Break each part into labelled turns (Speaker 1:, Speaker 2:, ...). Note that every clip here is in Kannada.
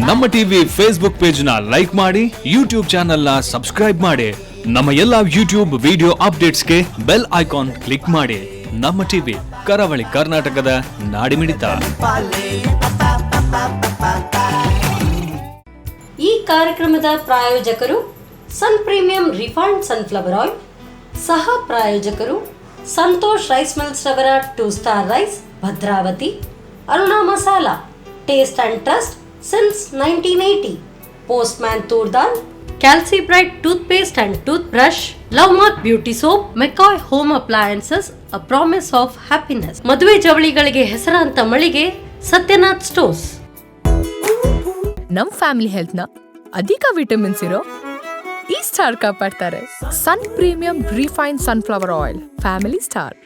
Speaker 1: ನಮ್ಮ ಟಿವಿ ಫೇಸ್ಬುಕ್ ಪೇಜ್ ನ ಲೈಕ್ ಮಾಡಿ, ಯೂಟ್ಯೂಬ್ ಚಾನೆಲ್ ನ ಸಬ್ಸ್ಕ್ರೈಬ್ ಮಾಡಿ. ನಮ್ಮ ಎಲ್ಲಾ ಯೂಟ್ಯೂಬ್ ವಿಡಿಯೋ ಅಪ್ಡೇಟ್ಸ್ಗೆ ಬೆಲ್ ಐಕಾನ್ ಕ್ಲಿಕ್ ಮಾಡಿ. ನಮ್ಮ ಟಿವಿ ಕರಾವಳಿ ಕರ್ನಾಟಕದ ನಾಡಿಮಿಡಿತ.
Speaker 2: ಈ ಕಾರ್ಯಕ್ರಮದ ಪ್ರಾಯೋಜಕರು Sun Premium refined sunflower oil, ಸಹ ಪ್ರಾಯೋಜಕರು ಸಂತೋಷ್ ರೈಸ್ ಮಿಲ್ಸ್ ರವರ 2 star rice Bhadravati, Aruna masala taste and trust since 1980, Postman toor dal, Calci bright tooth paste and tooth brush, Love Mark beauty soap, McCoy home appliances, a promise of happiness, ಮದುವೆ ಜವಳಿಗಳಿಗೆ ಹೆಸರಾಂತ ಮಳಿಗೆ ಸತ್ಯನಾಥ್ ಸ್ಟೋರ್ಸ್.
Speaker 3: ನಮ್ ಫ್ಯಾಮಿಲಿ ಹೆಲ್ತ್ ನ ಅಧಿಕ ವಿಟಮಿನ್ಸ್ ಇರೋ ಈ ಸ್ಟಾರ್ ಕಾಪಾಡ್ತಾರೆ. Sun Premium refine sunflower oil, family star.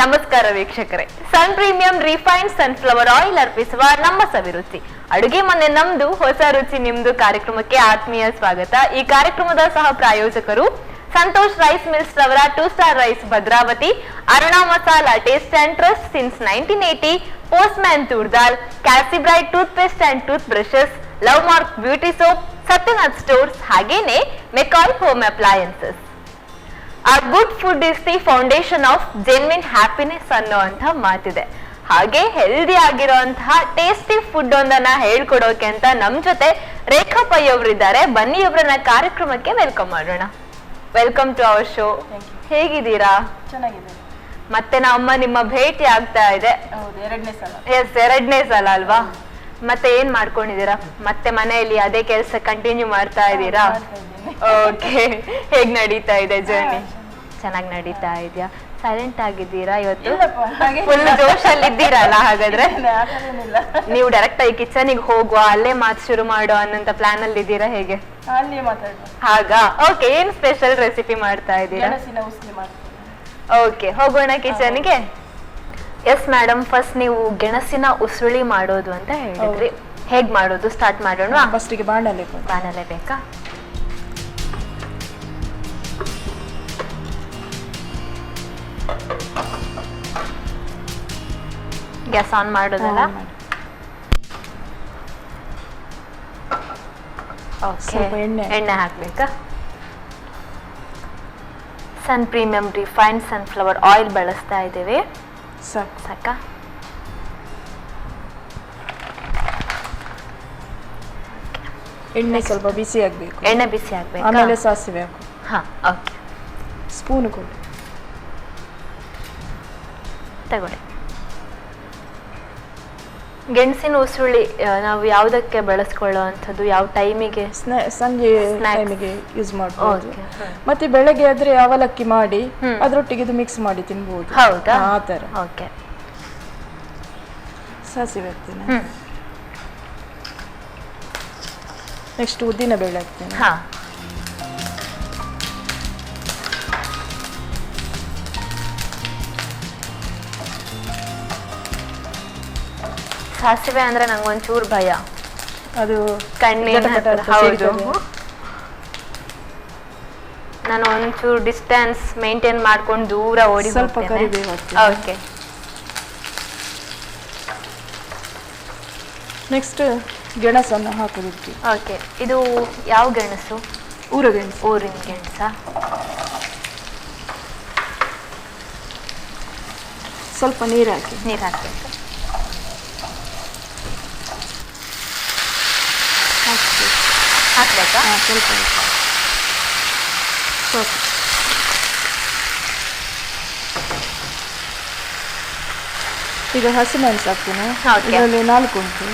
Speaker 4: ನಮಸ್ಕಾರ ವೀಕ್ಷಕರೇ, Sun Premium refined sunflower oil ಅರ್ಪಿಸುವ ನಮ್ಮ ಸವಿರುಚಿ ಅಡುಗೆ ಮನೆ ನಮ್ದು, ಹೊಸ ರುಚಿ ನಿಮ್ದು ಕಾರ್ಯಕ್ರಮಕ್ಕೆ ಆತ್ಮೀಯ ಸ್ವಾಗತ. ಈ ಕಾರ್ಯಕ್ರಮದ ಸಹ ಪ್ರಾಯೋಜಕರು ಸಂತೋಷ್ ರೈಸ್ ಮಿಲ್ಸ್ ರವರ 2 star rice Bhadravati, Aruna masala taste and trust since 1980, Postman toor dal, Calci bright tooth paste and tooth brushes, Love Mark beauty soap, Satyanath stores, ಹಾಗೇನೆ McCoy home appliances. Our good food is the foundation of genuine happiness ಅನ್ನುವಂಥ ಮಾತಿದೆ. ಹಾಗೆ ಹೆಲ್ದಿ ಆಗಿರುವಂತಹ ಟೇಸ್ಟಿ ಫುಡ್ ಒಂದನ್ನ ಹೇಳ್ಕೊಡೋಕೆ ಅಂತ ನಮ್ ಜೊತೆ ರೇಖಾ ಪೈ ಅವರಿದ್ದಾರೆ. ಬನ್ನಿ ಅವರನ್ನ ಕಾರ್ಯಕ್ರಮಕ್ಕೆ ವೆಲ್ಕಮ್ ಮಾಡೋಣ. Welcome to our show. ಹೇಗಿದ್ದೀರಾ?
Speaker 5: ಚೆನ್ನಾಗಿದ್ದೀನಿ.
Speaker 4: ಮತ್ತೆ ನಮ್ಮ ನಿಮ್ಮ ಭೇಟಿ ಆಗ್ತಾ ಇದೆ. ಎರಡನೇ ಸಲ ಅಲ್ವಾ? ಮತ್ತೆ ಏನ್ ಮಾಡ್ಕೊಂಡಿದ್ದೀರಾ? ಮತ್ತೆ ಮನೆಯಲ್ಲಿ ಅದೇ ಕೆಲಸ ಕಂಟಿನ್ಯೂ ಮಾಡ್ತಾ ಇದ್ದೀರಾ? ಓಕೆ, ಹೇಗ್ ನಡೀತಾ ಇದೆ ಜರ್ನಿ? ಚೆನ್ನಾಗಿ ನಡೀತಾ ಇದೆಯಾ? ಸೈಲೆಂಟ್ ಆಗಿದ್ದೀರಾ ಇವತ್ತು? ಫುಲ್ ಜೋಶಲ್ಲಿ ಇದ್ದೀರಲ್ಲ ಹಾಗಾದ್ರೆ? ನೀವು ಡೈರೆಕ್ಟ್ ಆಗಿ ಕಿಚನಿಗೆ ಹೋಗುವ, ಅಲ್ಲೇ ಮಾತು ಶುರು ಮಾಡೋ ಅನ್ನೋಂತ ಪ್ಲಾನ್ ಅಲ್ಲಿ ಇದ್ದೀರಾ? ಹೇಗೆ ಹಾಗಾ? ಓಕೆ, ಏನ್ ಸ್ಪೆಷಲ್ ರೆಸಿಪಿ ಮಾಡ್ತಾ ಇದ್ದೀರಾ? ಓಕೆ, ಹೋಗೋಣ ಕಿಚನ್ಗೆ. ಎಸ್ ಮೇಡಮ್, ಫಸ್ಟ್ ನೀವು ಗೆಣಸಿನ ಉಸುಳಿ ಮಾಡೋದು ಅಂತ ಹೇಳಿದ್ರಿ. ಹೇಗ್ ಮಾಡೋದು? ಸ್ಟಾರ್ಟ್ ಮಾಡೋಣ.
Speaker 5: ಫಸ್ಟಿಗೆ ಬಾಣಲೆ
Speaker 4: ಬೇಕಾ? ಗ್ಯಾಸ್ ಆನ್ ಮಾಡೋದಲ್ಲ? ಓಕೆ, ಎಣ್ಣೆ ಹಾಕ್ಬೇಕಾ? ಸನ್ ಪ್ರೀಮಿಯಂ ರಿಫೈನ್ಡ್ ಸನ್ಫ್ಲವರ್ ಆಯಿಲ್ ಬಳಸ್ತಾ ಇದ್ದೇವೆ. ಸಾಕಾ?
Speaker 5: ಎಣ್ಣೆ ಸ್ವಲ್ಪ ಬಿಸಿ ಆಗ್ಬೇಕು.
Speaker 4: ಎಣ್ಣೆ ಬಿಸಿ ಆಗ್ಬೇಕು,
Speaker 5: ಆಮೇಲೆ ಸಾಸಿವೆ ಹಾಕು.
Speaker 4: ಹಾ, ಓಕೆ.
Speaker 5: ಸ್ಪೂನ್ ಕೊಡಿ,
Speaker 4: ತಗೊಳ್ಳಿ. ಗೆಣಸಿನ ಉಸುಳಿ ನಾವು ಯಾವ್ದಕ್ಕೆ ಬಳಸ್ಕೊಳ್ಳುವಂಥದ್ದು? ಯಾವ ಟೈಮಿಗೆ?
Speaker 5: ಸಂಜೆ ಟೈಮಿಗೆ ಯೂಸ್ ಮಾಡಬಹುದು. ಮತ್ತೆ ಬೆಳಗ್ಗೆ ಆದ್ರೆ ಅವಲಕ್ಕಿ ಮಾಡಿ ಅದ್ರೊಟ್ಟಿಗೆ ಇದು ಮಿಕ್ಸ್ ಮಾಡಿ ತಿನ್ಬಹುದು.
Speaker 4: ಹೌದಾ?
Speaker 5: ಆ ತರ.
Speaker 4: ಓಕೆ,
Speaker 5: ಸಾಸಿವೆ ಹಾಕ್ತೇನೆ. ನೆಕ್ಸ್ಟ್ ಉದ್ದಿನ ಬೇಳೆ ಹಾಕ್ತೇನೆ.
Speaker 4: ಹಾ, ಸಾಸಿವೆ ಅಂದ್ರೆ ನಂಗೊಂಚೂರು ಭಯ, ಅದು ಕಣ್ಣಿನ. ಹೌದು, ನಾನು ಒಂಚೂರು ಡಿಸ್ಟೆನ್ಸ್ ಮೇಂಟೈನ್ ಮಾಡ್ಕೊಂಡು ದೂರ ಓಡಿ
Speaker 5: ಸ್ವಲ್ಪ ಕರಿಬೇವು ಹಾಕ್ತೀನಿ.
Speaker 4: ಓಕೆ,
Speaker 5: ನೆಕ್ಸ್ಟ್ ಗೆಣಸನ್ನು ಹಾಕೋದಕ್ಕೆ.
Speaker 4: ಓಕೆ, ಇದು ಯಾವ ಗೆಣಸು?
Speaker 5: ಊರಗೆಣಸು.
Speaker 4: ಊರಿನ ಗೆಣಸ.
Speaker 5: ಸ್ವಲ್ಪ ನೀರು ಹಾಕಿ.
Speaker 4: ನೀರು ಹಾಕಬೇಕು. ಹಾಕ್ಬೇಕಾ?
Speaker 5: ಸ್ವಲ್ಪ ಈಗ ಹಸಿಮೆಣಸು ಹಾಕ್ತೀನಿ. ಇದರಲ್ಲಿ 4 ಉಂಟು.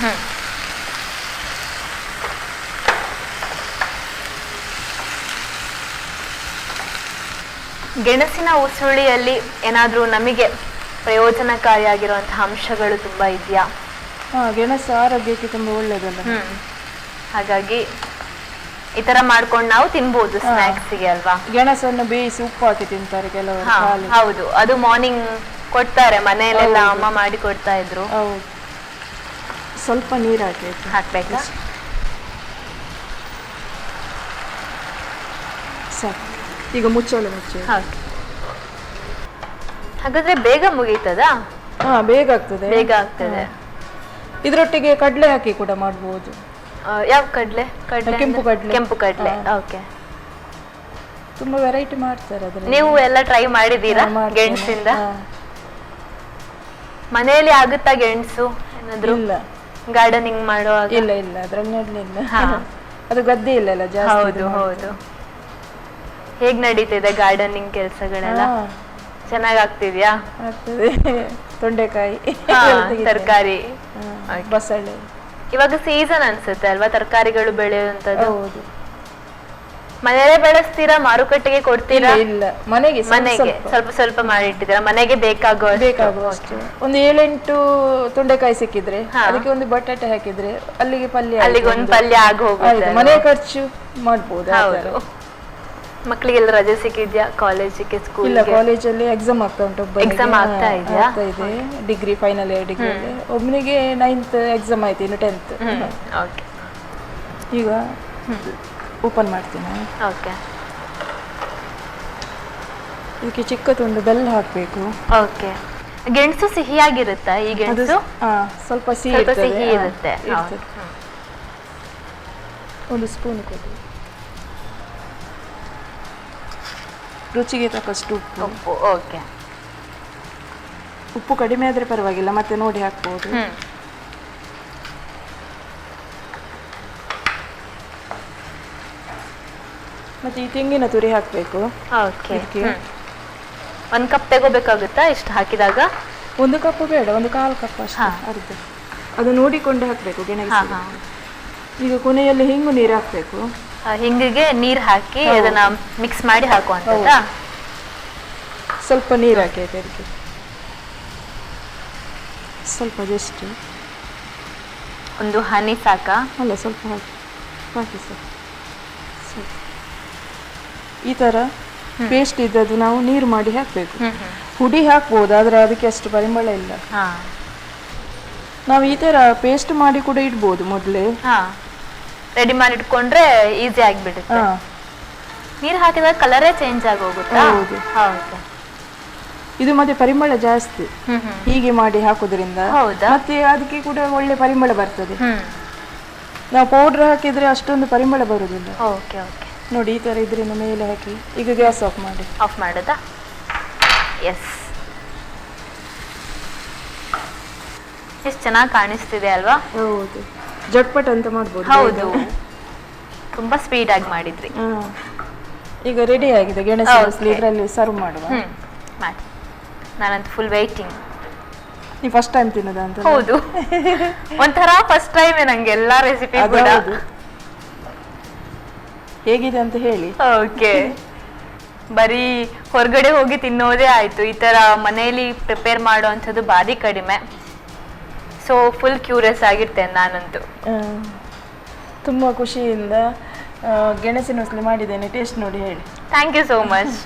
Speaker 4: ಗೆಣಸಿನ ಉಸುಳಿಯಲ್ಲಿ ಏನಾದ್ರೂ ನಮಗೆ ಪ್ರಯೋಜನಕಾರಿಯಾಗಿರುವಂತಹ ಅಂಶಗಳು ತುಂಬಾ ಇದೆಯಾ?
Speaker 5: ಗೆಣಸು ಆರೋಗ್ಯಕ್ಕೆ ತುಂಬಾ ಒಳ್ಳೇದಲ್ಲ.
Speaker 4: ಹಾಗಾಗಿ ಈ ತರ ಮಾಡ್ಕೊಂಡು ನಾವು ತಿನ್ಬಹುದು ಸ್ನಾಕ್ಸ್ಗೆ ಅಲ್ವಾ?
Speaker 5: ಗೆಣಸನ್ನು ಬೇಯಿಸಿ ಉಪ್ಪು ಹಾಕಿ ತಿಂತಾರೆ ಕೆಲವರು.
Speaker 4: ಹೌದು, ಅದು ಮಾರ್ನಿಂಗ್ ಕೊಡ್ತಾರೆ ಮನೆಯಲ್ಲೆಲ್ಲ, ಅಮ್ಮ ಮಾಡಿ ಕೊಡ್ತಾ ಇದ್ರು.
Speaker 5: ಸ್ವಲ್ಪ ನೀರು ಹಾಕ್ಬೇಕಾ? ಸಾಕು. ಈಗ ಮುಚ್ಚಳ ಮುಚ್ಚಿ.
Speaker 4: ಹಾಗಾದ್ರೆ ಬೇಗ ಮುಗೀತದಾ?
Speaker 5: ಹಾ, ಬೇಗ ಆಗ್ತದೆ.
Speaker 4: ಬೇಗ ಆಗ್ತದೆ.
Speaker 5: ಇದರೊಟ್ಟಿಗೆ ಕಡಲೆ ಹಾಕಿ ಕೂಡ ಮಾಡ್ಬೋದು.
Speaker 4: ಯಾವ ಕಡಲೆ?
Speaker 5: ಕೆಂಪು ಕಡಲೆ.
Speaker 4: ಕೆಂಪು ಕಡಲೆ. ಓಕೆ.
Speaker 5: ತುಂಬಾ ವೆರೈಟಿ ಮಾಡ್ತಾರೆ ಅದ್ರಲ್ಲಿ.
Speaker 4: ನೀವು ಎಲ್ಲ ಟ್ರೈ ಮಾಡಿದೀರಾ ಗೆಣಸಿಂದ? ಮನೆಯಲ್ಲಿ ಆಗುತ್ತಾ ಗೆಣಸು ಏನಾದ್ರು?
Speaker 5: ಇಲ್ಲ.
Speaker 4: ಗಾರ್ಡನಿಂಗ್ ಮಾಡುವಾಗ?
Speaker 5: ಇಲ್ಲ ಇಲ್ಲ, ಅದ್ರಲ್ಲಿ ನೆಡ್ಲಿಲ್ಲ. ಅದು ಗದ್ದೆ ಇಲ್ಲ ಜಾಸ್ತಿ.
Speaker 4: ಹೌದು ಹೌದು. ಹೇಗ್ ನಡೀತಿದೆ ಗಾರ್ಡನಿಂಗ್ ಕೆಲಸಗಳೆಲ್ಲ? ಚೆನ್ನಾಗ್ ಆಗ್ತಿದ್ಯಾ?
Speaker 5: ಆಗ್ತದೆ. ತೊಂಡೆಕಾಯಿ,
Speaker 4: ತರಕಾರಿ,
Speaker 5: ಬಸಳೆ.
Speaker 4: ಇವಾಗ ಸೀಸನ್ ಅನ್ಸುತ್ತೆ ಅಲ್ವಾ ತರಕಾರಿಗಳು ಬೆಳೆಯುವಂತದ್ದು?
Speaker 5: ಹೌದು.
Speaker 4: ಮನೆಯಲ್ಲೇ ಬೆಳೆಸ್ತೀರಾ, ಮಾರುಕಟ್ಟೆಗೆ ಕೊಡ್ತೀರಾ?
Speaker 5: ಇಲ್ಲ, ಮನೆಗೆ
Speaker 4: ಸ್ವಲ್ಪ ಸ್ವಲ್ಪ ಮಾಡಿ ಇಟ್ಟಿದ್ದೀರಾ, ಮನೆಗೆ ಬೇಕಾಗುವಷ್ಟು.
Speaker 5: ಒಂದು 7-8 ತೊಂಡೆಕಾಯಿ ಸಿಕ್ಕಿದ್ರೆ ಅದಕ್ಕೆ ಒಂದು ಬಟಾಟೆ ಹಾಕಿದ್ರೆ ಅಲ್ಲಿಗೆ
Speaker 4: ಒಂದು ಪಲ್ಯ ಆಗಿ ಹೋಗುತ್ತೆ.
Speaker 5: ಮನೆ ಖರ್ಚು ಮಾಡ್ಬೋದು.
Speaker 4: ಹೌದು. ಮಕ್ಕಳಿಗೆಲ್ಲ ರಜೆ ಸಿಕ್ಕಿದ್ಯಾ ಕಾಲೇಜಿಗೆ, ಸ್ಕೂಲ್?
Speaker 5: ಇಲ್ಲ, ಕಾಲೇಜಲ್ಲಿ ಎಕ್ಸಾಮ್ ಆಗ್ತಾ ಉಂಟು.
Speaker 4: ಎಕ್ಸಾಮ್ ಆಗ್ತಾ ಇದೆಯಾ?
Speaker 5: ಇದೆ, ಡಿಗ್ರಿ ಫೈನಲ್ ಇಯರ್ ಡಿಗ್ರಿ. ಒಬ್ಬನಿಗೆ 9th ಎಕ್ಸಾಮ್ ಆಯ್ತು, ಇನ್ನು 10th.
Speaker 4: ಓಕೆ.
Speaker 5: ಈಗ ಓಪನ್ ಮಾಡ್ತೀನಿ.
Speaker 4: ಓಕೆ.
Speaker 5: ಇದಕ್ಕೆ ಚಿಕ್ಕ ತುಂಡು ಬೆಲ್ಲ ಹಾಕಬೇಕು.
Speaker 4: ಓಕೆ. ಗೆಣಸು ಸಿಹಿಯಾಗಿರುತ್ತಾ ಈ ಗೆಣಸು?
Speaker 5: ಸ್ವಲ್ಪ ಸಿಹಿ
Speaker 4: ಇರುತ್ತೆ.
Speaker 5: ಒಂದು ಸ್ಪೂನ್ ಕೊಡಿ. ರುಚಿಗೆ ತಕ್ಕಷ್ಟು ಉಪ್ಪು.
Speaker 4: ಓಕೆ.
Speaker 5: ಉಪ್ಪು ಕಡಿಮೆ ಆದ್ರೆ ಪರವಾಗಿಲ್ಲ, ಮತ್ತೆ ನೋಡಿ ಹಾಕ್ಬೋದು. ಮತ್ತೆ ಈ ತೆಂಗಿನ ತುರಿ ಹಾಕಬೇಕು.
Speaker 4: ಓಕೆ. 1 ಕಪ್ ತಗೋಬೇಕಾಗುತ್ತಾ ಇಷ್ಟು ಹಾಕಿದಾಗ?
Speaker 5: 1 ಕಪ್ ಬೇಡ, 1/4 ಕಪ್ ಅಷ್ಟೇ, ಅರ್ಧ. ಅದು ನೋಡಿಕೊಂಡು ಹಾಕಬೇಕು ಗೆಣಸು. ಈಗ ಕೊನೆಯಲ್ಲಿ ಹಿಂಗು ನೀರು ಹಾಕಬೇಕು.
Speaker 4: ಹಿಂಗಿಗೆ ನೀರು ಹಾಕಿ ಅದನ್ನ ಮಿಕ್ಸ್ ಮಾಡಿ ಹಾಕುವಂತದ್ದಾ?
Speaker 5: ಸ್ವಲ್ಪ ನೀರು ಹಾಕಿ ಅದಕ್ಕೆ ಸ್ವಲ್ಪ, ಜಸ್ಟ್
Speaker 4: ಒಂದು ಹನಿ ಸಾಕಾ?
Speaker 5: ಅಲ್ಲ, ಸ್ವಲ್ಪ ಹಾಕಿ ಸರ್. ಈ ಥರ ಪೇಸ್ಟ್ ಇದ್ದದ್ದು ನಾವು ನೀರು ಮಾಡಿ ಹಾಕಬೇಕು. ಹುಡಿ ಹಾಕ್ಬೋದು, ಆದರೆ ಅದಕ್ಕೆ ಅಷ್ಟು ಪರಿಮಳ ಇಲ್ಲ. ನಾವು ಈ ಥರ ಪೇಸ್ಟ್ ಮಾಡಿ ಕೂಡ ಇಡ್ಬೋದು ಮೊದಲೇ.
Speaker 4: ರೆಡಿ ಮಾಡಿ ಇಟ್ಕೊಂಡ್ರೆ ಈಸಿ ಆಗಿಬಿಡುತ್ತೆ. ನೀರು ಹಾಕಿದಾಗ ಕಲರೇ ಚೇಂಜ್ ಆಗಿ ಹೋಗುತ್ತಾ?
Speaker 5: ಹೌದು. ಇದು ಮತ್ತೆ ಪರಿಮಳ ಜಾಸ್ತಿ ಹೀಗೆ ಮಾಡಿ ಹಾಕೋದ್ರಿಂದ. ಮತ್ತೆ ಅದಕ್ಕೆ ಕೂಡ ಒಳ್ಳೆ ಪರಿಮಳ ಬರ್ತದೆ. ನಾವು ಪೌಡರ್ ಹಾಕಿದ್ರೆ ಅಷ್ಟೊಂದು ಪರಿಮಳ ಬರುವುದಿಲ್ಲ.
Speaker 4: Okay okay.
Speaker 5: ನೋಡಿ, ಈ ತರ ಇದ್ರಿಂದ ಮೇಲೆ ಹಾಕಿ ಈಗ ಗ್ಯಾಸ್ ಆಫ್ ಮಾಡಿ.
Speaker 4: ಆಫ್ ಮಾಡೋದಾ? ಎಸ್. ಎಷ್ಟು ಚೆನ್ನಾಗಿ ಕಾಣಿಸ್ತಿದೆ ಅಲ್ವಾ?
Speaker 5: ಹೌದು, ಜಟ್ಪಟ್ ಅಂತ ಮಾಡ್ಬೋದು.
Speaker 4: ಹೌದು, ತುಂಬಾ ಸ್ಪೀಡ್ ಆಗಿ ಮಾಡಿದ್ರಿ.
Speaker 5: ಈಗ ರೆಡಿ ಆಗಿದೆ ಗೆಣಸು ಬಸ್ಲಿ, ಇದರಲ್ಲಿ ಸರ್ವ್ ಮಾಡುವ.
Speaker 4: ಮಾಡಿ. ನಾನಂತೂ ಫುಲ್ ವೇಟಿಂಗ್.
Speaker 5: ನೀವು ಫಸ್ಟ್ ಟೈಮ್ ತಿನ್ನೋದ ಅಂತ?
Speaker 4: ಹೌದು, ಒಂಥರ ಫಸ್ಟ್ ಟೈಮ್ ನಂಗೆ ಎಲ್ಲಾ ರೆಸಿಪಿ ಕೂಡ.
Speaker 5: ಹೇಗಿದೆ ಅಂತ ಹೇಳಿ.
Speaker 4: ಓಕೆ. ಬರೀ ಹೊರಗಡೆ ಹೋಗಿ ತಿನ್ನೋದೇ ಆಯ್ತು, ಈ ತರ ಮನೆಯಲ್ಲಿ ಪ್ರಿಪೇರ್ ಮಾಡುವಂಥದ್ದು ಭಾರಿ ಕಡಿಮೆ. ಸೊ ಫುಲ್ ಕ್ಯೂರಿಯಸ್ ಆಗಿರ್ತೇನೆ ನಾನಂತೂ.
Speaker 5: ತುಂಬ ಖುಷಿಯಿಂದ ಗೆಣಸಿನ ಉಸ್ಲಿ ಮಾಡಿದ್ದೇನೆ, ಟೇಸ್ಟ್ ನೋಡಿ ಹೇಳಿ.
Speaker 4: Thank you so much.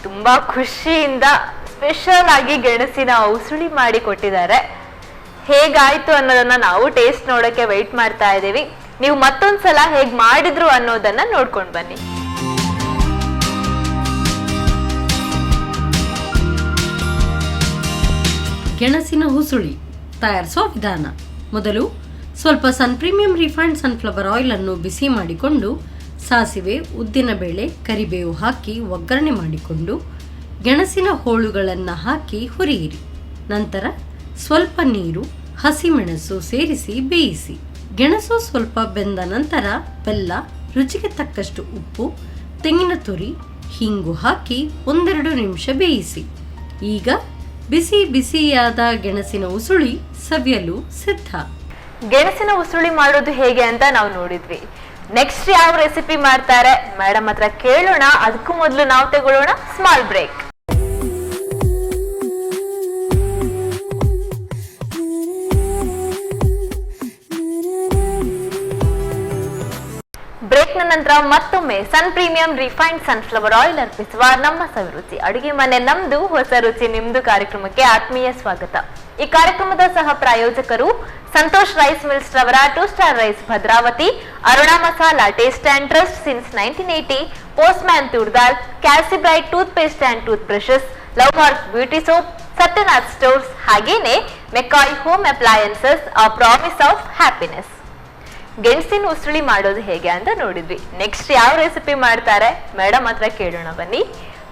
Speaker 4: ತುಂಬಾ ಖುಷಿಯಿಂದ ಸ್ಪೆಷಲ್ ಆಗಿ ಗೆಣಸಿನ ಉಸುಳಿ ಮಾಡಿ ಕೊಟ್ಟಿದ್ದಾರೆ. ಹೇಗಾಯ್ತು ಅನ್ನೋದನ್ನ ನಾವು ಟೇಸ್ಟ್ ನೋಡಕ್ಕೆ ವೆಯ್ಟ್ ಮಾಡ್ತಾ ಇದ್ದೀವಿ. ನೀವು ಮತ್ತೊಂದ್ಸಲ ಹೇಗ್ ಮಾಡಿದ್ರು ಅನ್ನೋದನ್ನ ನೋಡ್ಕೊಂಡು ಬನ್ನಿ.
Speaker 2: ಗೆಣಸಿನ ಹುಸುಳಿ ತಯಾರಿಸೋ ವಿಧಾನ. ಮೊದಲು ಸ್ವಲ್ಪ ಸನ್ ಪ್ರೀಮಿಯಂ ರಿಫೈನ್ಡ್ ಸನ್ಫ್ಲವರ್ ಆಯಿಲ್ ಅನ್ನು ಬಿಸಿ ಮಾಡಿಕೊಂಡು ಸಾಸಿವೆ, ಉದ್ದಿನಬೇಳೆ, ಕರಿಬೇವು ಹಾಕಿ ಒಗ್ಗರಣೆ ಮಾಡಿಕೊಂಡು ಗೆಣಸಿನ ಹೋಳುಗಳನ್ನು ಹಾಕಿ ಹುರಿಯಿರಿ. ನಂತರ ಸ್ವಲ್ಪ ನೀರು, ಹಸಿಮೆಣಸು ಸೇರಿಸಿ ಬೇಯಿಸಿ. ಗೆಣಸು ಸ್ವಲ್ಪ ಬೆಂದ ನಂತರ ಬೆಲ್ಲ, ರುಚಿಗೆ ತಕ್ಕಷ್ಟು ಉಪ್ಪು, ತೆಂಗಿನ ತುರಿ, ಹಿಂಗು ಹಾಕಿ 1-2 ನಿಮಿಷ ಬೇಯಿಸಿ. ಈಗ ಬಿಸಿ ಬಿಸಿಯಾದ ಗೆಣಸಿನ ಉಸುಳಿ ಸವಿಯಲು ಸಿದ್ಧ.
Speaker 4: ಗೆಣಸಿನ ಉಸುಳಿ ಮಾಡೋದು ಹೇಗೆ ಅಂತ ನಾವು ನೋಡಿದ್ವಿ. ನೆಕ್ಸ್ಟ್ ಯಾವ ರೆಸಿಪಿ ಮಾಡ್ತಾರೆ ಮೇಡಮ್ ಹತ್ರ ಕೇಳೋಣ. ಅದಕ್ಕೂ ಮೊದಲು ನಾವು ತಗೊಳ್ಳೋಣ ಸ್ಮಾಲ್ ಬ್ರೇಕ್. ಬ್ರೇಕ್ ನ ನಂತರ ಮತ್ತೊಮ್ಮೆ ಸನ್ ಪ್ರೀಮಿಯಂ ರಿಫೈನ್ಡ್ ಸನ್ಫ್ಲವರ್ ಆಯಿಲ್ ಅರ್ಪಿಸುವ ನಮ್ಮ ಸವಿರುಚಿ ಅಡುಗೆ ಮನೆ ನಮ್ದು ಹೊಸ ರುಚಿ ನಿಮ್ದು ಕಾರ್ಯಕ್ರಮಕ್ಕೆ ಆತ್ಮೀಯ ಸ್ವಾಗತ. ಈ ಕಾರ್ಯಕ್ರಮದ ಸಹ ಪ್ರಾಯೋಜಕರು ಸಂತೋಷ್ ರೈಸ್ ಮಿಲ್ಸ್ ರವರ 2 star rice Bhadravati, Aruna masala taste and trust since 1980, Postman toor dal, Calcibright tooth paste and tooth brushes, Love Mark beauty soap, Satyanath stores, ಹಾಗೇನೆ McCoy home appliances, a promise of happiness. ಗೆಣಸಿನ ಉಸುಳಿ ಮಾಡೋದು ಹೇಗೆ ಅಂತ ನೋಡಿದ್ವಿ. ನೆಕ್ಸ್ಟ್ ಯಾವ ರೆಸಿಪಿ ಮಾಡ್ತಾರೆ ಮೇಡಮ್ ಹತ್ರ ಕೇಳೋಣ ಬನ್ನಿ.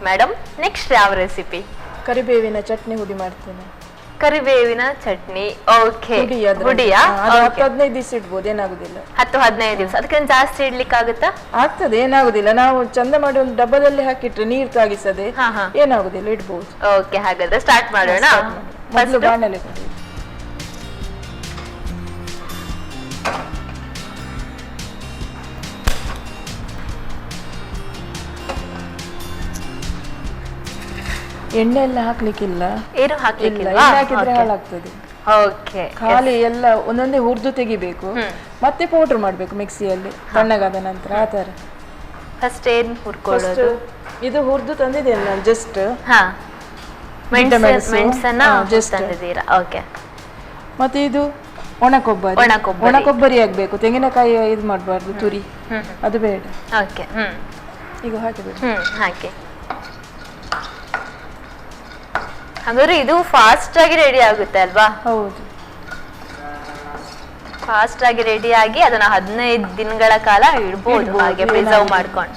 Speaker 4: ಮೇಡಮ್, ನೆಕ್ಸ್ಟ್ ಯಾವ ರೆಸಿಪಿ?
Speaker 5: ಕರಿಬೇವಿನ ಚಟ್ನಿ ಹುಡಿ ಮಾಡ್ತೇನೆ.
Speaker 4: ಕರಿಬೇವಿನ ಚಟ್ನಿ. ಓಕೆ, ಹುಡಿಯಾ?
Speaker 5: 10-15 ದಿವಸ ಇಡ್ಬೋದು, ಏನಾಗುದಿಲ್ಲ.
Speaker 4: 10-15 ದಿವಸ. ಅದಕ್ಕಿಂತ ಜಾಸ್ತಿ ಇಡ್ಲಿಕ್ಕೆ ಆಗುತ್ತಾ?
Speaker 5: ಆಗ್ತದೆ, ಏನಾಗುದಿಲ್ಲ. ನಾವು ಚಂದ ಮಾಡಿ ಒಂದು ಡಬ್ಬದಲ್ಲಿ ಹಾಕಿಟ್ರೆ ನೀರು ತಾಗಿಸದೆ ಏನಾಗುದಿಲ್ಲ, ಇಡ್ಬೋದು.
Speaker 4: ಓಕೆ, ಹಾಗಾದ್ರೆ ಸ್ಟಾರ್ಟ್ ಮಾಡೋಣ.
Speaker 5: ಮೊದಲು ಬಾಣಲೆ ಕೊಡಿ. ಎಣ್ಣೆ ಎಲ್ಲ ಹಾಕ್ಲಿಕ್ಕಿಲ್ಲ.
Speaker 4: ಏನು ಹಾಕ್ಲಿಕ್ಕಿಲ್ಲ?
Speaker 5: ಎಣ್ಣೆ ಹಾಕಿದ್ರೆ ಹಾಳಾಗ್ತದೆ.
Speaker 4: ಓಕೆ,
Speaker 5: ಖಾಲಿ ಎಲ್ಲ ಒಂದೊಂದೇ ಹುರಿದು ತೆಗಿಬೇಕು, ಮತ್ತೆ ಪೌಡರ್ ಮಾಡ್ಬೇಕು ಮಿಕ್ಸಿಯಲ್ಲಿ ತಣ್ಣಗಾದ ನಂತರ. ಆ ತರ
Speaker 4: ಫಸ್ಟ್ ಏನ್ ಹುರ್ಕೊಳ್ಳೋದು?
Speaker 5: ಇದು ಹುರಿದು ತಂದಿದ್ದೇನೆ ನಾನು, ಜಸ್ಟ್.
Speaker 4: ಮೆಣಸನ್ನ ತಂದಿದ್ದೀರಾ? ಓಕೆ.
Speaker 5: ಮತ್ತೆ ಇದು ಒಣ ಕೊಬ್ಬರಿ ಆಗ್ಬೇಕು, ತೆಂಗಿನಕಾಯಿ ಇದು ಮಾಡಬಾರ್ದು, ತುರಿ ಅದು ಬೇಡ.
Speaker 4: ಓಕೆ,
Speaker 5: ಈಗ ಹಾಕಿಬಿಡಿ.
Speaker 4: ಹಾಕಿ. ಹಾಗಾದ್ರೆ ಇದು ಫಾಸ್ಟ್ ಆಗಿ ರೆಡಿ ಆಗುತ್ತೆ ಅಲ್ವಾ?
Speaker 5: ಹೌದು,
Speaker 4: ಫಾಸ್ಟ್ ಆಗಿ ರೆಡಿ ಆಗಿ ಅದನ್ನ 15 ದಿನಗಳ ಕಾಲ ಇಡ್ಬೋದು ಹಾಗೆ ಪ್ರಿಸರ್ವ್ ಮಾಡ್ಕೊಂಡು.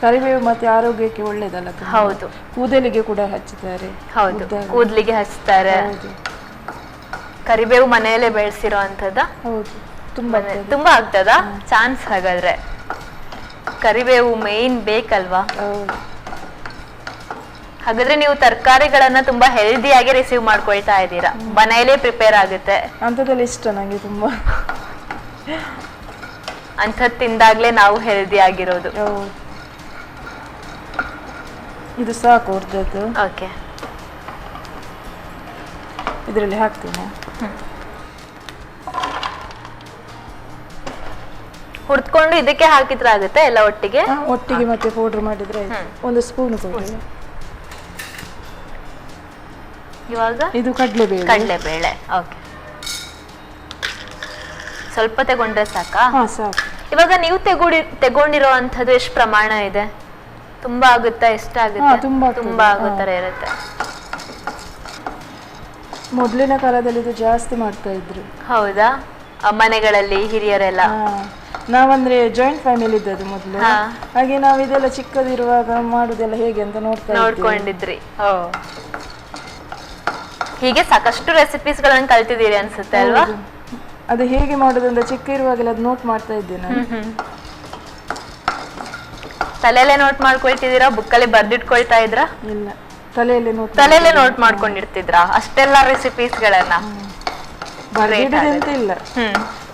Speaker 5: ಕರಿಬೇವು ಮತ್ತೆ ಆರೋಗ್ಯಕ್ಕೆ ಒಳ್ಳೇದಲ್ಲ.
Speaker 4: ಹೌದು,
Speaker 5: ಕೂದಲಿಗೆ ಕೂಡ ಹಚ್ಚುತ್ತಾರೆ.
Speaker 4: ಹೌದು, ಕೂದಲಿಗೆ ಹಚ್ತಾರೆ. ಕರಿಬೇವು ಮನೆಯಲ್ಲೇ ಬೆಳೆಸಿರೋ ಅಂತದ?
Speaker 5: ಹೌದು,
Speaker 4: ತುಂಬಾ ಆಗ್ತದ ಚಾನ್ಸ್. ಹಾಗಾದ್ರೆ ಕರಿಬೇವು ಮೇನ್ ಬೇಕಲ್ವಾ? ಹಾಗಾದ್ರೆ ನೀವು ತರಕಾರಿಗಳನ್ನ ತುಂಬಾ ಹೆಲ್ದಿಯಾಗಿ ರಿಸೀವ್ ಮಾಡ್ಕೊಳ್ತಾ ಇದ್ದೀರಾ, ಮನೆಯಲ್ಲೇ ಪ್ರಿಪೇರ್ ಆಗುತ್ತೆ.
Speaker 5: ಅಂತದೆಲ್ಲ ಇಷ್ಟ ನಂಗೆ ತುಂಬಾ.
Speaker 4: ಅಂಥದ್ದು ತಿಂದಾಗ್ಲೇ ನಾವು ಹೆಲ್ದಿ ಆಗಿರೋದು.
Speaker 5: ಇದು ಸಾಕು ಹುರಿದದ್ದು.
Speaker 4: ಓಕೆ,
Speaker 5: ಇದರಲ್ಲಿ ಹಾಕ್ತೀನಿ.
Speaker 4: ಹುರ್ದ್ಕೊಂಡು ಇದಕ್ಕೆ ಹಾಕಿದ್ರೆ ಆಗುತ್ತೆ ಎಲ್ಲ ಒಟ್ಟಿಗೆ?
Speaker 5: ಒಟ್ಟಿಗೆ ಮತ್ತೆ ಪೌಡರ್ ಮಾಡಿದ್ರೆ ಒಂದು ಸ್ಪೂನ್ ಕೊಡಿ.
Speaker 4: ಇವಾಗ
Speaker 5: ಇದು ಕಡಲೆಬೇಳೆ.
Speaker 4: ಓಕೆ, ಸ್ವಲ್ಪ ತಗೊಂಡ್ರೆ ಸಾಕಾ?
Speaker 5: ಸಾಕು.
Speaker 4: ಇವಾಗ ನೀವು ತಗೊಂಡಿರೋ ಅಂಥದ್ದು ಎಷ್ಟು ಪ್ರಮಾಣ ಇದೆ? ತುಂಬಾ ಆಗುತ್ತಾ? ಎಷ್ಟಾಗುತ್ತೆ? ತುಂಬಾ ಆಗೋ ತರ ಇರುತ್ತೆ.
Speaker 5: ಮೊದಲಿನ ಕಾಲದಲ್ಲಿ ಇದು ಜಾಸ್ತಿ ಮಾಡ್ತಾ ಇದ್ರು.
Speaker 4: ಹೌದಾ? ಮನೆಗಳಲ್ಲಿ ಹಿರಿಯರೆಲ್ಲ?
Speaker 5: ನಾವಂದ್ರೆ ಜಾಯಿಂಟ್ ಫ್ಯಾಮಿಲಿ ಇದ್ದದ್ದು ಮೊದಲು, ಹಾಗೆ ನಾವು ಇದೆಲ್ಲ ಚಿಕ್ಕದಿರುವಾಗ ಮಾಡುದೆಲ್ಲ ಹೇಗೆ ಅಂತ
Speaker 4: ನೋಡ್ಕೊಂಡಿದ್ರಿ. ಹೀಗೆ ಸಾಕಷ್ಟು ರೆಸಿಪೀಸ್ ಗಳನ್ನ ಕಲ್ತಿದ್ದೀರಿ ಅನ್ಸುತ್ತೆ ಅಲ್ವಾ?
Speaker 5: ಅದು ಹೇಗೆ ಮಾಡೋದಂತ ಚಿಕ್ಕ ಇರುವಾಗೆಲ್ಲ ಅದು ನೋಟ್ ಮಾಡ್ತಾ ಇದ್ದೆ ನಾನು.
Speaker 4: ತಲೆಯಲ್ಲೇ ನೋಟ್ ಮಾಡ್ಕೊಳ್ತಿದ್ದೀರಾ? ಬುಕ್ಕಲ್ಲಿ ಬರ್ದಿಟ್ಕೊಳ್ತಾ ಇದ್ರಾ?
Speaker 5: ಇಲ್ಲ, ತಲೆಯಲ್ಲೇ
Speaker 4: ನೋಟ್ ಮಾಡ್ಕೊಂಡಿರ್ತಿದ್ರಾ ಅಷ್ಟೆಲ್ಲ ರೆಸಿಪೀಸ್ ಗಳನ್ನ?
Speaker 5: ಬರ್ದಿಡೋದಂತ ಇಲ್ಲ,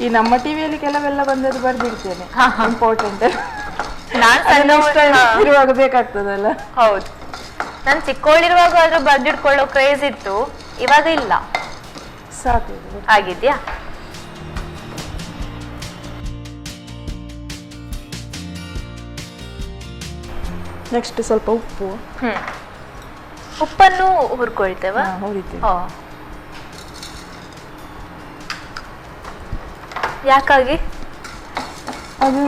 Speaker 5: ಈ ನಮ್ಮ ಟಿವಿಯಲ್ಲಿ ಕೆಲವೆಲ್ಲ ಬಂದದ್ದು ಬರ್ದಿಡ್ತೇನೆ. ಇಂಪಾರ್ಟೆಂಟ್ ಇರುವಾಗ ಬೇಕಾಗ್ತದಲ್ಲ.
Speaker 4: ಹೌದು, ನಾನು ಚಿಕ್ಕವಳಿರುವಾಗ ಆದ್ರೂ ಬರ್ದಿಟ್ಕೊಳ್ಳೋ ಕ್ರೇಜ್ ಇತ್ತು, ಇವಾಗ ಇಲ್ಲ.
Speaker 5: ಸಾಕು.
Speaker 4: ಆಗಿದ್ಯಾ?
Speaker 5: ನೆಕ್ಸ್ಟ್ ಸ್ವಲ್ಪ ಉಪ್ಪು.
Speaker 4: ಉಪ್ಪನ್ನು ಹುರ್ಕೊಳ್ತೇವ? ಯಾಕಾಗಿ?
Speaker 5: ಅದು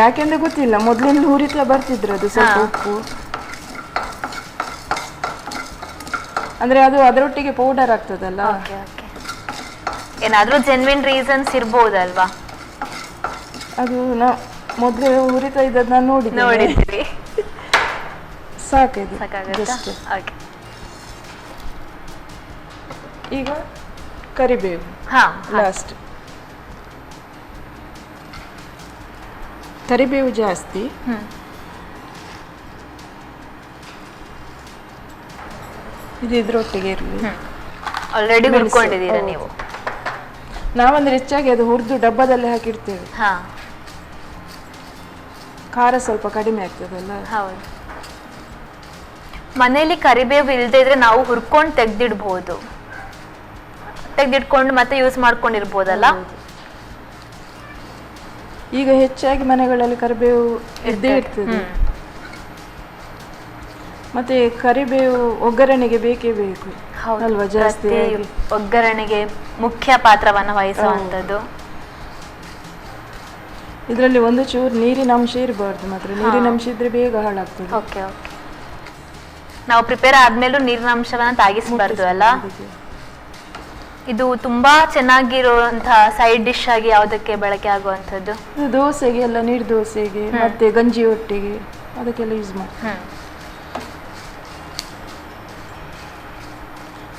Speaker 5: ಯಾಕೆಂದ್ರೆ ಗೊತ್ತಿಲ್ಲ, ಮೊದಲಿಂದ ಹುರಿತಾ ಬರ್ತಿದ್ರು ಅದು ಸ್ವಲ್ಪ ಉಪ್ಪು. ಅಂದ್ರೆ ಅದು ಅದರೊಟ್ಟಿಗೆ ಪೌಡರ್ ಆಗ್ತದಲ್ಲ.
Speaker 4: ಏನಾದ್ರೂ ಜೆನ್ವಿನ್ ರೀಸನ್ಸ್ ಇರ್ಬೋದಲ್ವಾ?
Speaker 5: ಅದು ನಾ ಮೊದಲೇ ಹುರಿತಾ ಇದ್ದದ್ದು ನಾನು ನೋಡಿದ್ರಿ. ಸಾಕಿದೆ. ಈಗ ಕರಿಬೇವು ಲಾಸ್ಟ್. ಕರಿಬೇವು ಜಾಸ್ತಿ. ಇದು ಇದ್ರೊಟ್ಟಿಗೆ ಇರಲಿ.
Speaker 4: ಆಲ್ರೆಡಿ ಹುರ್ಕೊಂಡಿದ್ದೀರಾ ನೀವು?
Speaker 5: ನಾವಂದ್ರೆ ಹೆಚ್ಚಾಗಿ ಅದು ಹುರಿದು ಡಬ್ಬದಲ್ಲಿ ಹಾಕಿರ್ತೇವೆ. ಖಾರ ಸ್ವಲ್ಪ ಕಡಿಮೆ ಆಗ್ತದಲ್ಲ.
Speaker 4: ಹೌದು. ಮನೆಯಲ್ಲಿ ಕರಿಬೇವು ಇಲ್ಲದೆ ಇದ್ರೆ ನಾವು ಹುರ್ಕೊಂಡು ತೆಗ್ದಿಡ್ಬೋದು, ತೆಗ್ದಿಟ್ಕೊಂಡು ಮತ್ತೆ ಯೂಸ್ ಮಾಡ್ಕೊಂಡಿರ್ಬೋದಲ್ಲ.
Speaker 5: ಈಗ ಹೆಚ್ಚಾಗಿ ಮನೆಗಳಲ್ಲಿ ಕರಿಬೇವು ಇದ್ದೇ ಇರ್ತದೆ. ಮತ್ತೆ ಕರಿಬೇವು ಒಗ್ಗರಣೆಗೆ ಬೇಕೇ ಬೇಕು ಅಲ್ವಾ? ಜಾಸ್ತಿ
Speaker 4: ಒಗ್ಗರಣೆಗೆ ಮುಖ್ಯ ಪಾತ್ರವನ್ನು ವಹಿಸುವಂಥದ್ದು.
Speaker 5: ಇದರಲ್ಲಿ ಒಂದು ಚೂರು ನೀರಿನ ಅಂಶ ಇರಬಾರ್ದು, ಮಾತ್ರ ನೀರಿನ ಅಂಶ ಇದ್ರೆ ಬೇಗ ಹಾಳಾಗ್ತದೆ.
Speaker 4: Okay okay. ನಾವು ಪ್ರಿಪೇರ್ ಆದ್ಮೇಲೂ ನೀರಿನ ಅಂಶವನ್ನ ತಾಗಿಸಬಾರ್ದು ಅಲ್ಲ. ಇದು ತುಂಬಾ ಚೆನ್ನಾಗಿರುವಂತಹ ಸೈಡ್ ಡಿಶ್ ಆಗಿ ಯಾವುದಕ್ಕೆ ಬಳಕೆ ಆಗುವಂಥದ್ದು?
Speaker 5: ದೋಸೆಗೆ ಎಲ್ಲ, ನೀರು ದೋಸೆಗೆ ಮತ್ತೆ ಗಂಜಿ ಒಟ್ಟಿಗೆ ಅದಕ್ಕೆಲ್ಲ ಯೂಸ್ ಮಾಡ್ತೀವಿ.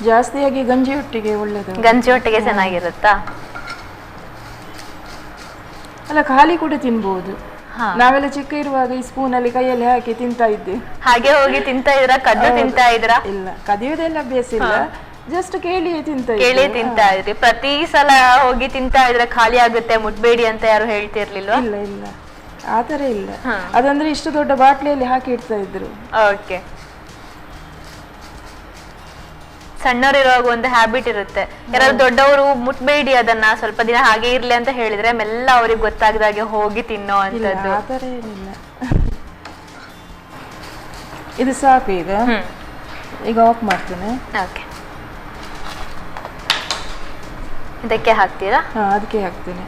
Speaker 5: ಜಾಸ್ತಿಯಾಗಿ ಗಂಜಿ ಒಟ್ಟಿಗೆ ಒಳ್ಳೇದು.
Speaker 4: ಗಂಜಿ ಒಟ್ಟಿಗೆ ಚೆನ್ನಾಗಿರುತ್ತಾ?
Speaker 5: ಅಲ್ಲ, ಖಾಲಿ ಕೂಡ ತಿನ್ಬಹುದು. ನಾವೆಲ್ಲ ಚಿಕ್ಕ ಇರುವಾಗ ಈ ಸ್ಪೂನ್ ಅಲ್ಲಿ ಕೈಯಲ್ಲಿ ಹಾಕಿ ತಿಂತಾ ಇದ್ದೆ.
Speaker 4: ಹಾಗೆ ಹೋಗಿ ತಿಂತಾ ಇದ್ರ? ಕದ್ದು ತಿಂತಾ ಇದ್ರ?
Speaker 5: ಇಲ್ಲ, ಕದಿಯೋದೆಲ್ಲ ಅಭ್ಯಾಸ ಇಲ್ಲ, ಜಸ್ಟ್ ಕೇಳಿ
Speaker 4: ತಿಂತಾ ಇದ್ರಿ. ಪ್ರತಿ ಸಲ ಹೋಗಿ ತಿಂತಾ ಇದ್ರೆ ಖಾಲಿ ಆಗುತ್ತೆ ಮುಟ್ಬೇಡಿ ಅಂತ ಯಾರು ಹೇಳ್ತಿರ್ಲಿಲ್ವಾ?
Speaker 5: ಇಲ್ಲ ಇಲ್ಲ, ಆತರ ಇಲ್ಲ. ಅದಂದ್ರೆ ಇಷ್ಟು ದೊಡ್ಡ ಬಾಟ್ಲಿಯಲ್ಲಿ ಹಾಕಿ ಇಡ್ತಾ ಇದ್ರು.
Speaker 4: ಓಕೆ. ಸಣ್ಣವರಿರುವಾಗ ಒಂದು ಹ್ಯಾಬಿಟ್ ಇರುತ್ತೆ, ಯಾರಾದ್ರೂ ದೊಡ್ಡವರು ಮುಟ್ಬೇಡಿ ಅದನ್ನ, ಸ್ವಲ್ಪ ದಿನ ಹಾಗೆ ಇರ್ಲಿ ಅಂತ ಹೇಳಿದ್ರೆ ಮೆಲ್ಲ ಅವ್ರಿಗೆ ಗೊತ್ತಾಗದಾಗೆ ಹೋಗಿ ತಿನ್ನೋ ಅಂತದ್ದು.
Speaker 5: ಆತರ ಏನಿಲ್ಲ. ಇದು ಸಾಕು. ಈಗ ಆಫ್ ಮಾಡ್ತೇನೆ.
Speaker 4: ಓಕೆ. ಇದಕ್ಕೆ ಹಾಕ್ತೀರಾ?
Speaker 5: ಅದಕ್ಕೆ ಹಾಕ್ತೇನೆ.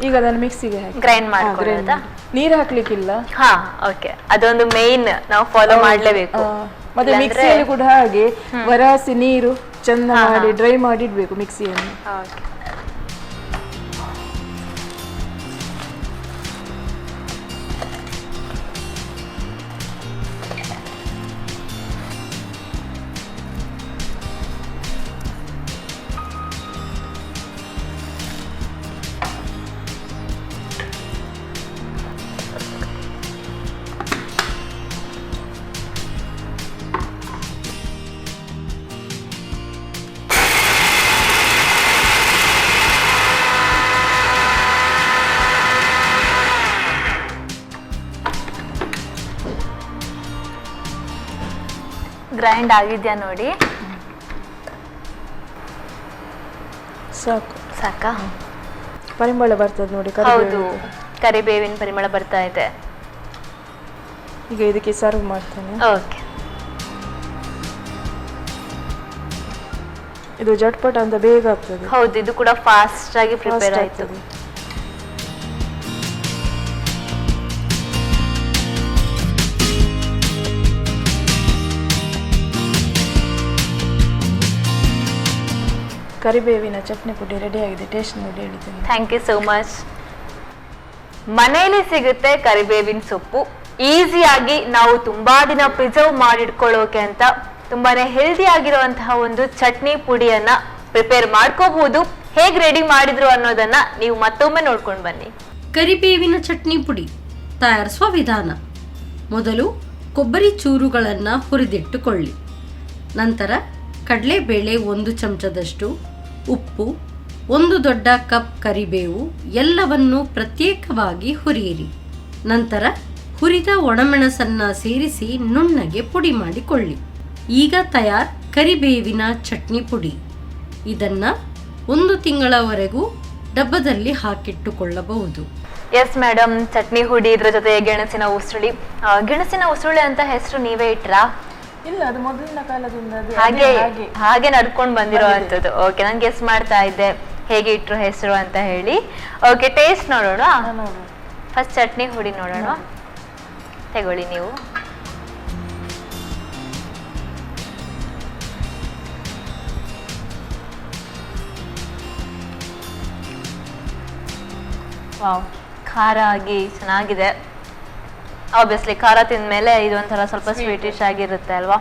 Speaker 5: ಈಗ ಅದನ್ನು ಮಿಕ್ಸಿಗೆ ಹಾಕಿ
Speaker 4: ಗ್ರೈಂಡ್ ಮಾಡ್ಕೊಳ್ಳೋದಾ?
Speaker 5: ನೀರು ಹಾಕ್ಲಿಕ್ಕಿಲ್ಲ.
Speaker 4: ಹಾ, ಓಕೆ. ಅದೊಂದು ಮೇನ್ ನಾವು ಫಾಲೋ ಮಾಡ್ಲೇಬೇಕು.
Speaker 5: ಮತ್ತೆ ಮಿಕ್ಸಿಯಲ್ಲಿ ಕೂಡ ಹಾಗೆ ವರಾಸಿ ನೀರು ಚಂದ ಮಾಡಿ ಡ್ರೈ ಮಾಡಿ ಇಡ್ಬೇಕು ಮಿಕ್ಸಿಯನ್ನು.
Speaker 4: ಓಕೆ. ಗ್ರೈಂಡ್ ಆಗಿದ್ಯಾ ನೋಡಿ.
Speaker 5: ಸಾಕು.
Speaker 4: ಸಾಕಾ?
Speaker 5: ಪರಿಮಳ ಬರ್ತದೆ ನೋಡಿ.
Speaker 4: ಹೌದು, ಕರಿಬೇವಿನ ಪರಿಮಳ ಬರ್ತಾ ಇದೆ.
Speaker 5: ಈಗ ಇದಕ್ಕೆ ಸರ್ವ್ ಮಾಡ್ತೇನೆ.
Speaker 4: ಓಕೆ.
Speaker 5: ಇದು ಜಟ್ಪಟ ಅಂತ ಬೇಗ ಆಗ್ತದೆ.
Speaker 4: ಹೌದು, ಇದು ಕೂಡ ಫಾಸ್ಟ್ ಆಗಿ ಪ್ರಿಪೇರ್ ಆಯ್ತು.
Speaker 5: ಕರಿಬೇವಿನ ಚಟ್ನಿ ಪುಡಿ ರೆಡಿ ಆಗಿದೆ. ಟೇಸ್ಟ್ ನೋಡಿ ಹೇಳ್ತೀನಿ.
Speaker 4: Thank you so much. ಮನೆಯಲ್ಲಿ ಸಿಗುತ್ತೆ ಕರಿಬೇವಿನ ಸೊಪ್ಪು. ಈಸಿಯಾಗಿ ನಾವು ತುಂಬಾ ದಿನ ಪ್ರಿಸರ್ವ್ ಮಾಡಿಟ್ಕೊಳ್ಳೋಕೆ ಅಂತ ತುಂಬಾನೇ ಹೆಲ್ದಿ ಆಗಿರುವಂತಹ ಒಂದು ಚಟ್ನಿ ಪುಡಿಯನ್ನ ಪ್ರಿಪೇರ್ ಮಾಡ್ಕೋಬಹುದು. ಹೇಗೆ ರೆಡಿ ಮಾಡಿದ್ರು ಅನ್ನೋದನ್ನ ನೀವು ಮತ್ತೊಮ್ಮೆ ನೋಡ್ಕೊಂಡು ಬನ್ನಿ.
Speaker 2: ಕರಿಬೇವಿನ ಚಟ್ನಿ ಪುಡಿ ತಯಾರಿಸುವ ವಿಧಾನ: ಮೊದಲು ಕೊಬ್ಬರಿ ಚೂರುಗಳನ್ನು ಹುರಿದಿಟ್ಟುಕೊಳ್ಳಿ. ನಂತರ ಕಡಲೆಬೇಳೆ 1 ಚಮಚದಷ್ಟು, ಉಪ್ಪು, 1 ದೊಡ್ಡ ಕಪ್ ಕರಿಬೇವು ಎಲ್ಲವನ್ನು ಪ್ರತ್ಯೇಕವಾಗಿ ಹುರಿಯಿರಿ. ನಂತರ ಹುರಿದ ಒಣಮೆಣಸನ್ನ ಸೇರಿಸಿ ನುಣ್ಣಗೆ ಪುಡಿ ಮಾಡಿಕೊಳ್ಳಿ. ಈಗ ತಯಾರ್ ಕರಿಬೇವಿನ ಚಟ್ನಿ ಪುಡಿ. ಇದನ್ನ 1 ತಿಂಗಳವರೆಗೂ ಡಬ್ಬದಲ್ಲಿ ಹಾಕಿಟ್ಟುಕೊಳ್ಳಬಹುದು.
Speaker 4: ಎಸ್ ಮೇಡಮ್, ಚಟ್ನಿ ಹುಡಿ, ಇದ್ರ ಜೊತೆ ಗೆಣಸಿನ ಉಸುಳಿ. ಗೆಣಸಿನ ಉಸುಳಿ ಅಂತ ಹೆಸರು ನೀವೇ ಇಟ್ರಾ?
Speaker 5: ಇಲ್ಲ, ಅದು ಮೊದಲಿನ ಕಾಲದಿಂದ
Speaker 4: ಹಾಗೆ ನಡ್ಕೊಂಡು ಬಂದಿರೋ ಅಂತದ್ದು. ಓಕೆ, ನಾನು ಗೆಸ್ ಮಾಡ್ತಾ ಇದ್ದೆ ಹೇಗೆ ಇಟ್ರು ಹೆಸರು ಅಂತ ಹೇಳಿ. ಓಕೆ, ಟೇಸ್ಟ್ ನೋಡೋಣ. ಫಸ್ಟ್ ಚಟ್ನಿ ಹುಡಿ ನೋಡೋಣ. ತಗೊಳ್ಳಿ ನೀವು. ವಾವ್, ಖಾರ ಆಗಿ ಚೆನ್ನಾಗಿದೆ. ಆಬ್ವಿಯಸ್ಲಿ ಖಾರ ತಿಂದ್ಮೇಲೆ ಇದೊಂಥರ ಸ್ವಲ್ಪ ಸ್ವೀಟಿಶ್ ಆಗಿರುತ್ತೆ ಅಲ್ವಾ?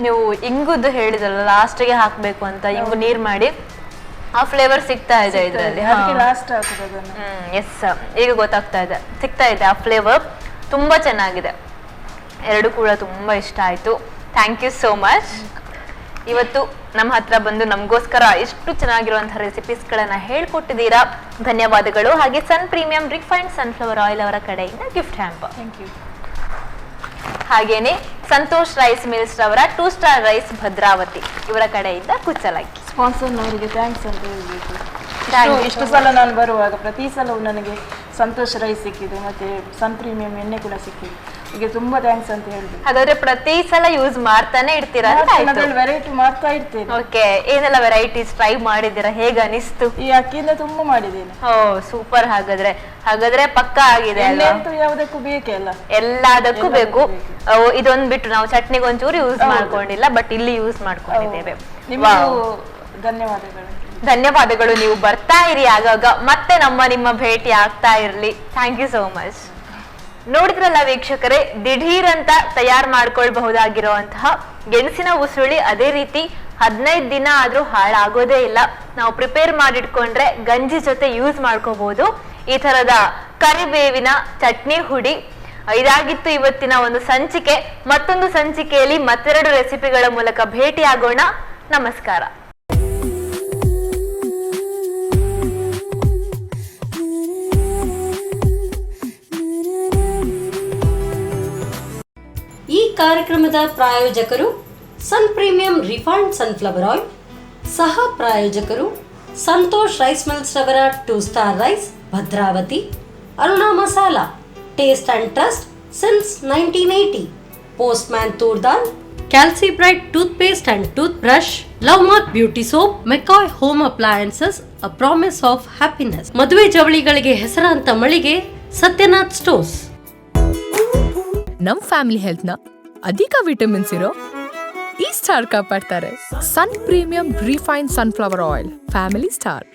Speaker 4: ನೀವು ಇಂಗುದ್ದು ಹೇಳಿದ್ರಲ್ಲ ಲಾಸ್ಟಿಗೆ ಹಾಕ್ಬೇಕು ಅಂತ, ಇಂಗು ನೀರ್ ಮಾಡಿ ಆ ಫ್ಲೇವರ್ ಸಿಗ್ತಾ ಇದೆ ಇದರಲ್ಲಿ. ಎಸ್, ಈಗ ಗೊತ್ತಾಗ್ತಾ ಇದೆ, ಸಿಗ್ತಾ ಇದೆ ಆ ಫ್ಲೇವರ್. ತುಂಬಾ ಚೆನ್ನಾಗಿದೆ. ಎರಡು ಕೂಡ ತುಂಬಾ ಇಷ್ಟ ಆಯ್ತು. Thank you so much. ಇವತ್ತು ನಮ್ಮ ಹತ್ರ ಬಂದು ನಮಗೋಸ್ಕರ ಎಷ್ಟು ಚೆನ್ನಾಗಿರುವಂತಹ ರೆಸಿಪೀಸ್ಗಳನ್ನ ಹೇಳ್ಕೊಟ್ಟಿದ್ದೀರಾ. ಧನ್ಯವಾದಗಳು. ಹಾಗೆ ಸನ್ ಪ್ರೀಮಿಯಂ ರಿಫೈನ್ಡ್ ಸನ್ಫ್ಲವರ್ ಆಯಿಲ್ ಅವರ ಕಡೆಯಿಂದ ಗಿಫ್ಟ್ ಹ್ಯಾಂಪ್.
Speaker 5: Thank you.
Speaker 4: ಹಾಗೇನೆ ಸಂತೋಷ್ ರೈಸ್ ಮಿಲ್ಸ್ ರವರ 2 ಸ್ಟಾರ್ ರೈಸ್ ಭದ್ರಾವತಿ ಇವರ ಕಡೆಯಿಂದ ಕುಚ್ಚಲಕ್ಕಿ.
Speaker 5: ಸ್ಪಾನ್ಸರ್ನವರಿಗೆ ಥ್ಯಾಂಕ್ಸ್ ಅಂತ ಹೇಳ್ಬೇಕು. ಇಷ್ಟು ಸಲ ನಾನು ಬರುವಾಗ ಪ್ರತಿ ಸಲವೂ ನನಗೆ ಸಂತೋಷ್ ರೈಸ್ ಸಿಕ್ಕಿದೆ, ಮತ್ತೆ ಸನ್ ಪ್ರೀಮಿಯಂ ಎಣ್ಣೆ ಕೂಡ ಸಿಕ್ಕಿದೆ. ಈಗ ತುಂಬಾ ಥ್ಯಾಂಕ್ಸ್ ಅಂತ ಹೇಳ್ಬೇಕು.
Speaker 4: ಹಾಗಾದ್ರೆ ಪ್ರತಿ ಸಲ ಯೂಸ್ ಮಾಡ್ತಾನೆ ಇರ್ತೀರಾ?
Speaker 5: ವೆರೈಟಿ ಮಾಡ್ತಾ ಇರ್ತೇನೆ.
Speaker 4: ಓಕೆ, ಏನೆಲ್ಲ ವೆರೈಟೀಸ್ ಟ್ರೈ ಮಾಡಿದ್ದೀರಾ? ಹೇಗ ಅನಿಸ್ತು?
Speaker 5: ಈ ಅಕ್ಕಿಯಿಂದ ತುಂಬಾ ಮಾಡಿದ್ದೇನೆ.
Speaker 4: ಓ ಸೂಪರ್. ಹಾಗಾದ್ರೆ ಪಕ್ಕ ಆಗಿದೆ ಅಲ್ವಾ?
Speaker 5: ಯಾವುದಕ್ಕೂ ಬೇಕೇ ಅಲ್ಲ,
Speaker 4: ಎಲ್ಲದಕ್ಕೂ ಬೇಕು. ಇದೊಂದ್ ಬಿಟ್ಟು ನಾವು ಚಟ್ನಿಗೆ ಒಂಚೂರು ಯೂಸ್ ಮಾಡ್ಕೊಂಡಿಲ್ಲ, ಬಟ್ ಇಲ್ಲಿ ಯೂಸ್ ಮಾಡ್ಕೊಂಡಿದ್ದೇವೆ. ಧನ್ಯವಾದಗಳು. ನೀವು ಬರ್ತಾ ಇರಿ ಆಗಾಗ, ಮತ್ತೆ ನಿಮ್ಮ ಭೇಟಿ ಆಗ್ತಾ ಇರ್ಲಿ. Thank you so much. ನೋಡಿದ್ರಲ್ಲ ವೀಕ್ಷಕರೇ, ದಿಢೀರ್ ಅಂತ ತಯಾರು ಮಾಡ್ಕೊಳ್ಬಹುದಾಗಿರುವಂತಹ ಗೆಣಸಿನ ಉಸುಳಿ ಅದೇ ರೀತಿ 15 ದಿನ ಆದ್ರೂ ಹಾಳಾಗೋದೇ ಇಲ್ಲ. ನಾವು ಪ್ರಿಪೇರ್ ಮಾಡಿಟ್ಕೊಂಡ್ರೆ ಗಂಜಿ ಜೊತೆ ಯೂಸ್ ಮಾಡ್ಕೋಬಹುದು. ಈ ತರದ ಕರಿಬೇವಿನ ಚಟ್ನಿ ಹುಡಿ. ಇದಾಗಿತ್ತು ಇವತ್ತಿನ ಒಂದು ಸಂಚಿಕೆ. ಮತ್ತೊಂದು ಸಂಚಿಕೆಯಲ್ಲಿ ಮತ್ತೆರಡು ರೆಸಿಪಿಗಳ ಮೂಲಕ ಭೇಟಿ ಆಗೋಣ. ನಮಸ್ಕಾರ.
Speaker 2: ಈ ಕಾರ್ಯಕ್ರಮದ ಪ್ರಾಯೋಜಕರು Sun Premium refined sunflower oil, ಸಹ ಪ್ರಾಯೋಜಕರು ಸಂತೋಷ್ ರೈಸ್ ಮಿಲ್ಸ್ ರವರ 2 star rice Bhadravati, Aruna masala taste and trust since 1980, Postman toor dal, Calci bright tooth paste and tooth brush, Love Mark beauty soap, McCoy home appliances a promise of happiness, ಮದುವೆ ಜವಳಿಗಳಿಗೆ ಹೆಸರಾಂತ ಮಳಿಗೆ ಸತ್ಯನಾಥ್ ಸ್ಟೋರ್ಸ್.
Speaker 3: ನಮ್ ಫ್ಯಾಮಿಲಿ ಹೆಲ್ತ್ ನ ಅಧಿಕ ವಿಟಮಿನ್ಸ್ ಇರೋ ಈ ಸ್ಟಾರ್ ಕಾಪಾಡ್ತಾರೆ. Sun Premium refined sunflower oil, family star.